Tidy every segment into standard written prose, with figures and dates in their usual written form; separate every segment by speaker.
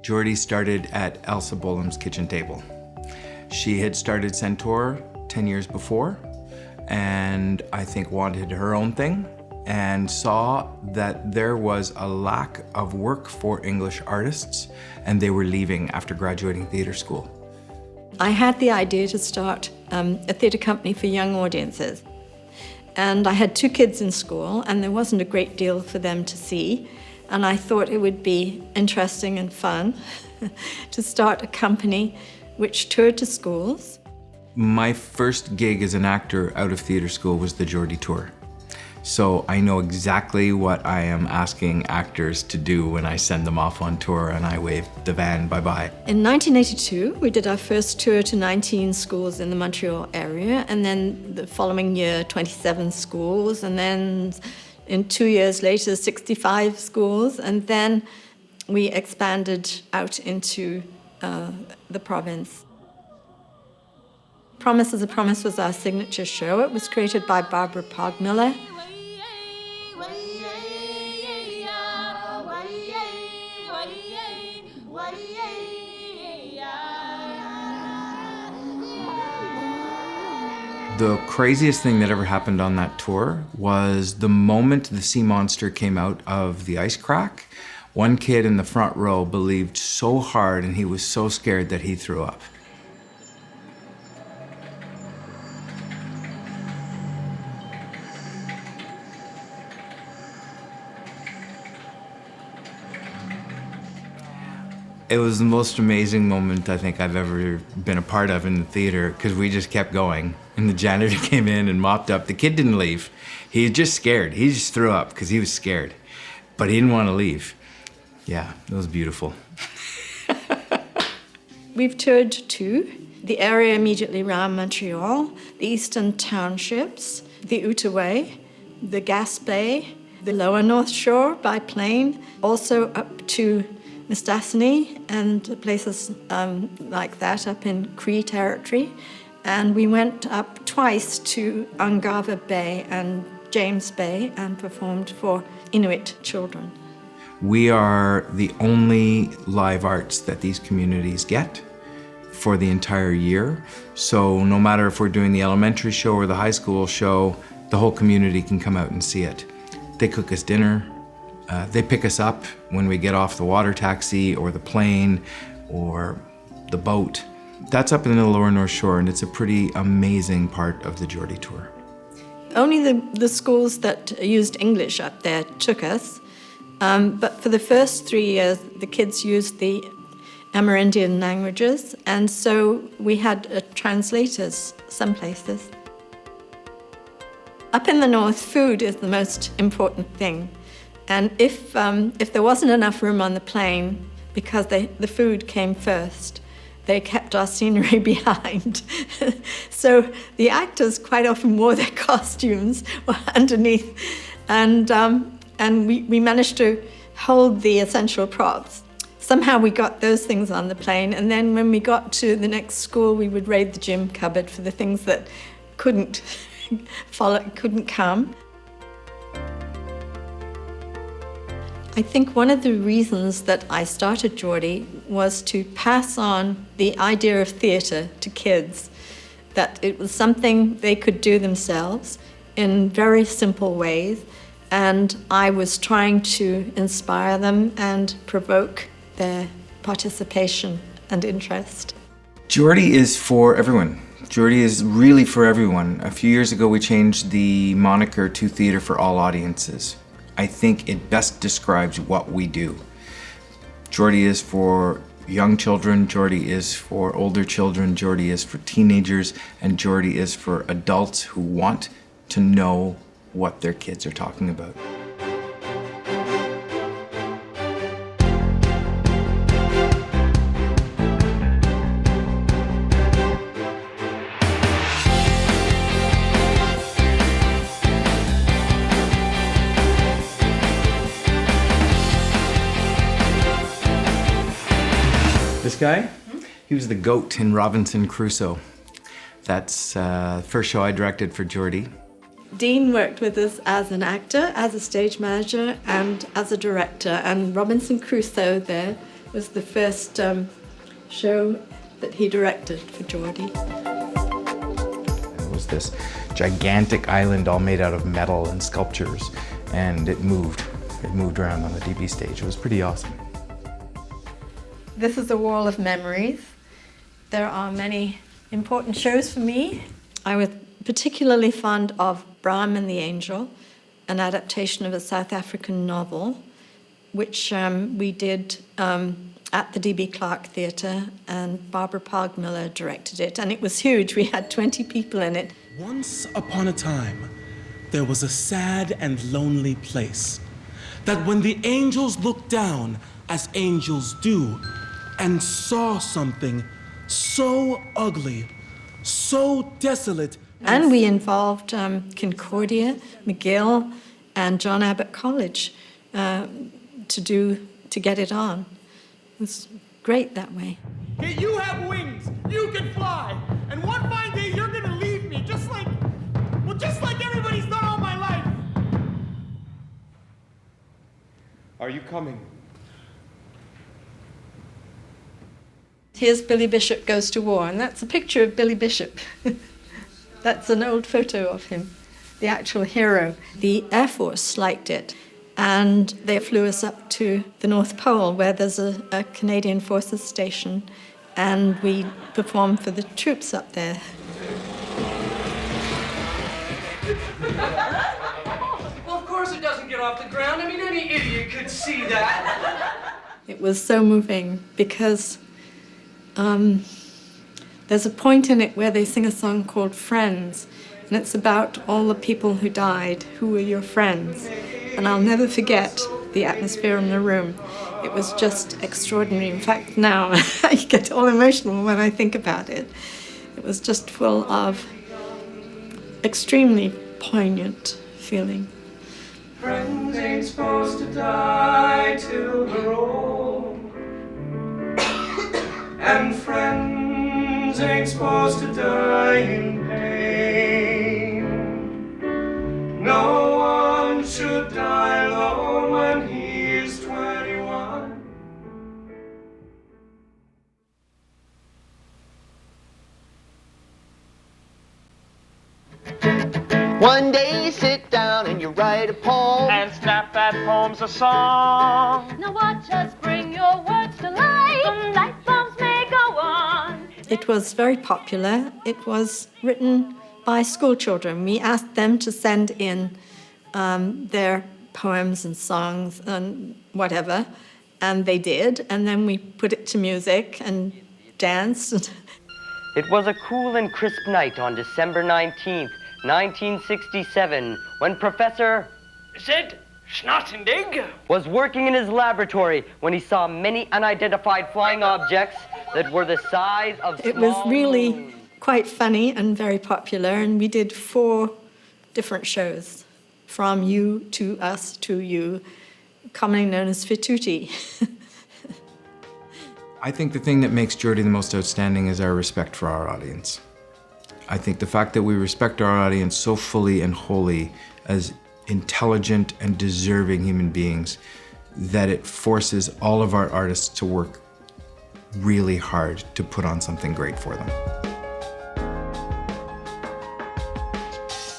Speaker 1: Geordie started at Elsa Bolam's kitchen table. She had started Centaur 10 years before, and I think wanted her own thing, and saw that there was a lack of work for English artists, and they were leaving after graduating theatre school.
Speaker 2: I had the idea to start a theatre company for young audiences. And I had 2 kids in school, and there wasn't a great deal for them to see. And I thought it would be interesting and fun to start a company which toured to schools.
Speaker 1: My first gig as an actor out of theatre school was the Geordie Tour. So I know exactly what I am asking actors to do when I send them off on tour and I wave the van bye-bye.
Speaker 2: In 1982, we did our first tour to 19 schools in the Montreal area, and then the following year, 27 schools, and then in 2 years later, 65 schools, and then we expanded out into the province. Promise is a Promise was our signature show. It was created by Barbara Pogmiller.
Speaker 1: The craziest thing that ever happened on that tour was the moment the sea monster came out of the ice crack, one kid in the front row believed so hard and he was so scared that he threw up. It was the most amazing moment I think I've ever been a part of in the theater, because we just kept going. And the janitor came in and mopped up. The kid didn't leave. He was just scared. He just threw up because he was scared. But he didn't want to leave. Yeah, it was beautiful.
Speaker 2: We've toured to the area immediately around Montreal, the eastern townships, the Outaouais, the Gaspé, the lower North Shore by plane, also up to Mistassini and places like that up in Cree territory. And we went up twice to Ungava Bay and James Bay and performed for Inuit children.
Speaker 1: We are the only live arts that these communities get for the entire year. So no matter if we're doing the elementary show or the high school show, the whole community can come out and see it. They cook us dinner. They pick us up when we get off the water taxi or the plane or the boat. That's up in the lower North Shore, and it's a pretty amazing part of the Geordie Tour.
Speaker 2: Only the schools that used English up there took us, but for the first 3 years, the kids used the Amerindian languages, and so we had translators some places. Up in the north, food is the most important thing. And if there wasn't enough room on the plane, because the food came first, they kept our scenery behind. So the actors quite often wore their costumes underneath, and we managed to hold the essential props. Somehow we got those things on the plane, and then when we got to the next school, we would raid the gym cupboard for the things that couldn't come. I think one of the reasons that I started Geordie was to pass on the idea of theatre to kids, that it was something they could do themselves in very simple ways, and I was trying to inspire them and provoke their participation and interest.
Speaker 1: Geordie is for everyone. Geordie is really for everyone. A few years ago we changed the moniker to Theatre for All Audiences. I think it best describes what we do. Geordie is for young children, Geordie is for older children, Geordie is for teenagers, and Geordie is for adults who want to know what their kids are talking about. This guy, he was the goat in Robinson Crusoe. That's the first show I directed for Geordie.
Speaker 2: Dean worked with us as an actor, as a stage manager, and as a director. And Robinson Crusoe there was the first show that he directed for Geordie.
Speaker 1: It was this gigantic island all made out of metal and sculptures, and it moved. It moved around on the DB stage. It was pretty awesome.
Speaker 2: This is a wall of memories. There are many important shows for me. I was particularly fond of Brahm and the Angel, an adaptation of a South African novel, which we did at the D.B. Clark Theatre, and Barbara Pogmiller directed it, and it was huge. We had 20 people in it.
Speaker 3: Once upon a time, there was a sad and lonely place that when the angels looked down, as angels do, and saw something so ugly, so desolate.
Speaker 2: And we involved Concordia, McGill, and John Abbott College to get it on. It was great that way.
Speaker 4: Hey, you have wings. You can fly. And one fine day you're gonna leave me, just like everybody's done all my life. Are you coming?
Speaker 2: Here's Billy Bishop Goes to War, and that's a picture of Billy Bishop. That's an old photo of him, the actual hero. The Air Force liked it, and they flew us up to the North Pole, where there's a Canadian Forces station, and we performed for the troops up there.
Speaker 5: Well, of course it doesn't get off the ground. I mean, any idiot could see that.
Speaker 2: It was so moving because there's a point in it where they sing a song called Friends, and it's about all the people who died, who were your friends. And I'll never forget the atmosphere in the room. It was just extraordinary. In fact, now I get all emotional when I think about it. It was just full of extremely poignant feeling.
Speaker 5: Friends ain't supposed to die till we're old. And friends ain't supposed to die in pain. No one should die alone when he is 21.
Speaker 6: One day you sit down and you write a poem,
Speaker 4: And snap that poem's a song.
Speaker 7: Now watch us bring your words to life. The light bulbs may go on.
Speaker 2: It was very popular. It was written by school children. We asked them to send in their poems and songs and whatever, and they did. And then we put it to music and danced.
Speaker 8: It was a cool and crisp night on December 19th, 1967, when Professor
Speaker 5: Sid Schnottendig
Speaker 8: was working in his laboratory when he saw many unidentified flying objects that were the size of
Speaker 2: It
Speaker 8: small
Speaker 2: was really
Speaker 8: moons.
Speaker 2: quite funny and very popular, and we did 4 different shows, From You to Us to You, commonly known as Fituti.
Speaker 1: I think the thing that makes Geordie the most outstanding is our respect for our audience. I think the fact that we respect our audience so fully and wholly as intelligent and deserving human beings that it forces all of our artists to work really hard to put on something great for them.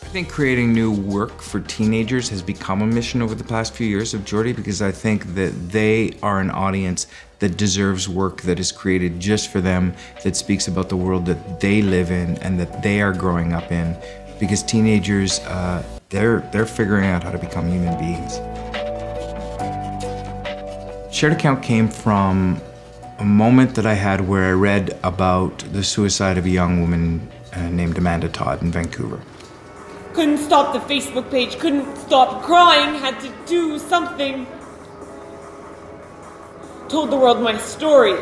Speaker 1: I think creating new work for teenagers has become a mission over the past few years of Geordie, because I think that they are an audience that deserves work that is created just for them, that speaks about the world that they live in and that they are growing up in, because teenagers, they're figuring out how to become human beings. Shared Account came from a moment that I had where I read about the suicide of a young woman named Amanda Todd in Vancouver.
Speaker 9: Couldn't stop the Facebook page, couldn't stop crying, had to do something. Told the world my story.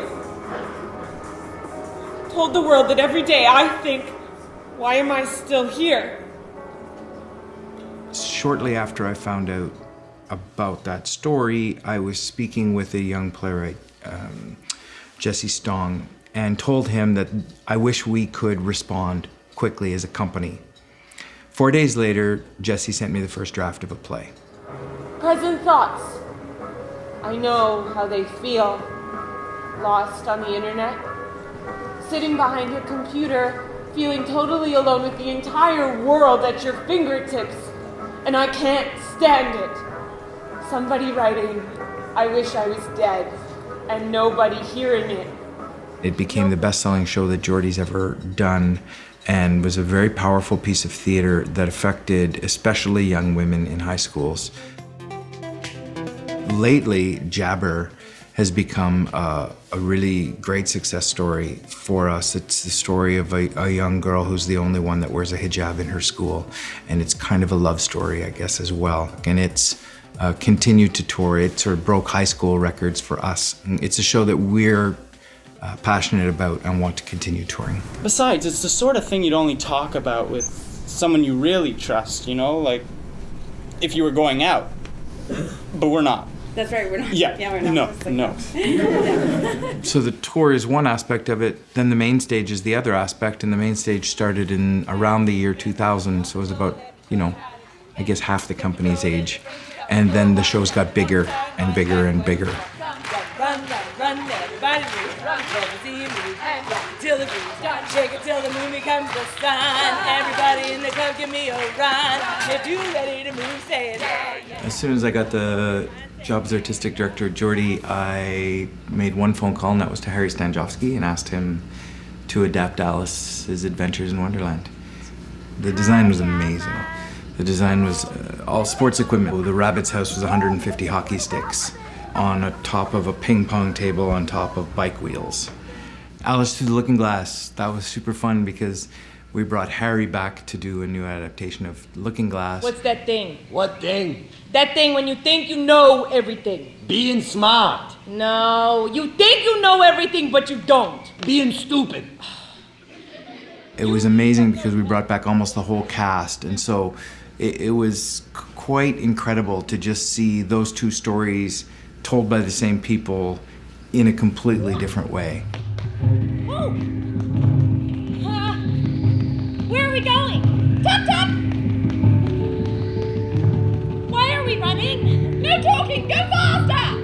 Speaker 9: Told the world that every day I think, why am I still here?
Speaker 1: Shortly after I found out about that story, I was speaking with a young playwright, Jesse Stong, and told him that I wish we could respond quickly as a company. 4 days later, Jesse sent me the first draft of a play.
Speaker 9: Present thoughts. I know how they feel. lost on the internet, sitting behind your computer, feeling totally alone with the entire world at your fingertips, and I can't stand it. Somebody writing, "I wish I was dead," and nobody hearing it.
Speaker 1: It became the best-selling show that Geordie's ever done and was a very powerful piece of theater that affected especially young women in high schools. Lately, Jabber has become a really great success story for us. It's the story of a young girl who's the only one that wears a hijab in her school, and it's kind of a love story, I guess, as well. And it's continued to tour. It sort of broke high school records for us. And it's a show that we're passionate about and want to continue touring.
Speaker 10: Besides, it's the sort of thing you'd only talk about with someone you really trust, you know, like if you were going out. But we're not.
Speaker 11: That's right, we're not.
Speaker 10: Yeah,
Speaker 11: we're not.
Speaker 10: No.
Speaker 1: So the tour is one aspect of it, then the main stage is the other aspect, and the main stage started in around the year 2000, so it was about, I guess half the company's age. And then the shows got bigger and bigger and bigger.
Speaker 11: Run, everybody move, run, till the groove start shaking, till the moon becomes the sun. Everybody in the club, give me a run. If you ready to move, say it.
Speaker 1: As soon as I got the job as artistic director at Geordie, I made one phone call, and that was to Harry Stanjowski, and asked him to adapt Alice's Adventures in Wonderland. The design was amazing. The design was all sports equipment. The rabbit's house was 150 hockey sticks on a top of a ping pong table on top of bike wheels. Alice Through the Looking Glass, that was super fun because we brought Harry back to do a new adaptation of Looking Glass.
Speaker 11: What's that thing?
Speaker 6: What thing?
Speaker 11: That thing when you think you know everything.
Speaker 6: Being smart.
Speaker 11: No, you think you know everything, but you don't.
Speaker 6: Being stupid.
Speaker 1: It was amazing because we brought back almost the whole cast, and so it was quite incredible to just see those two stories told by the same people in a completely different way.
Speaker 7: Oh. Where are we going? Tap, tap! Why are we running? No talking, go faster!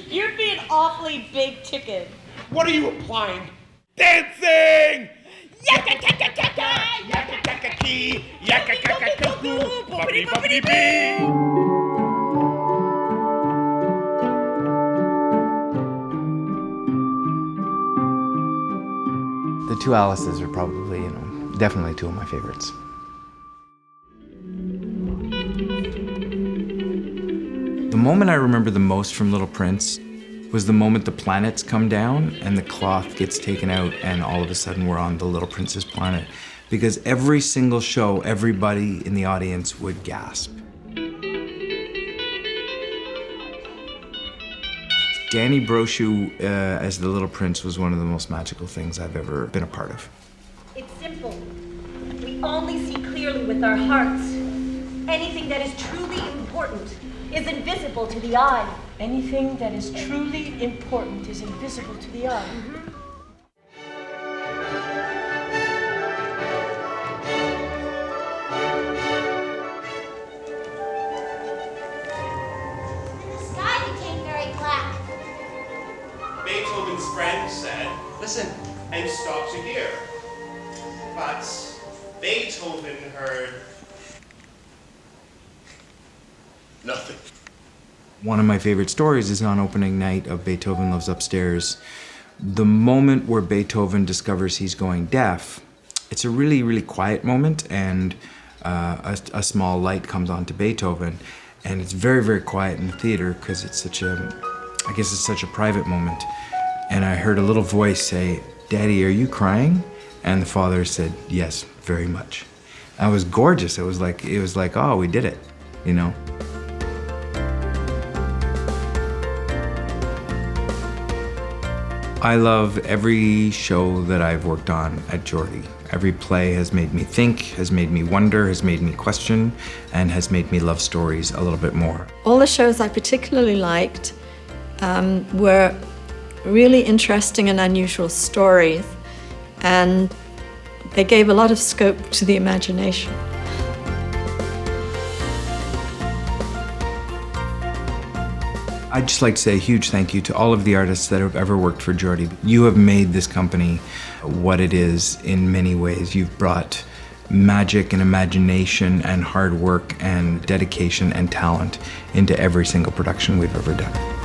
Speaker 7: You're being awfully big chicken.
Speaker 4: What are you implying? Dancing!
Speaker 7: Yakka-kakka-kakka!
Speaker 4: Yakka-kakka-kee! Yakka-kakka-cuckoo! Bubbity-bubbity-bee!
Speaker 1: The two Alices are probably, definitely two of my favorites. The moment I remember the most from Little Prince was the moment the planets come down and the cloth gets taken out and all of a sudden we're on the Little Prince's planet. Because every single show, everybody in the audience would gasp. Danny Brochu as the Little Prince was one of the most magical things I've ever been a part of.
Speaker 12: It's simple. We only see clearly with our hearts. Anything that is truly important is invisible to the eye.
Speaker 11: Anything that is truly important is invisible to the eye.
Speaker 7: The sky became very black.
Speaker 5: Beethoven's friend said, listen, and stopped to hear. But Beethoven heard nothing.
Speaker 1: One of my favorite stories is on opening night of Beethoven Lives Upstairs. The moment where Beethoven discovers he's going deaf, it's a really, really quiet moment, and a small light comes on to Beethoven, and it's very, very quiet in the theater because it's such a private moment. And I heard a little voice say, "Daddy, are you crying?" And the father said, "Yes, very much." That was gorgeous. It was like, oh, we did it, I love every show that I've worked on at Geordie. Every play has made me think, has made me wonder, has made me question, and has made me love stories a little bit more.
Speaker 2: All the shows I particularly liked were really interesting and unusual stories, and they gave a lot of scope to the imagination.
Speaker 1: I'd just like to say a huge thank you to all of the artists that have ever worked for Geordie. You have made this company what it is in many ways. You've brought magic and imagination and hard work and dedication and talent into every single production we've ever done.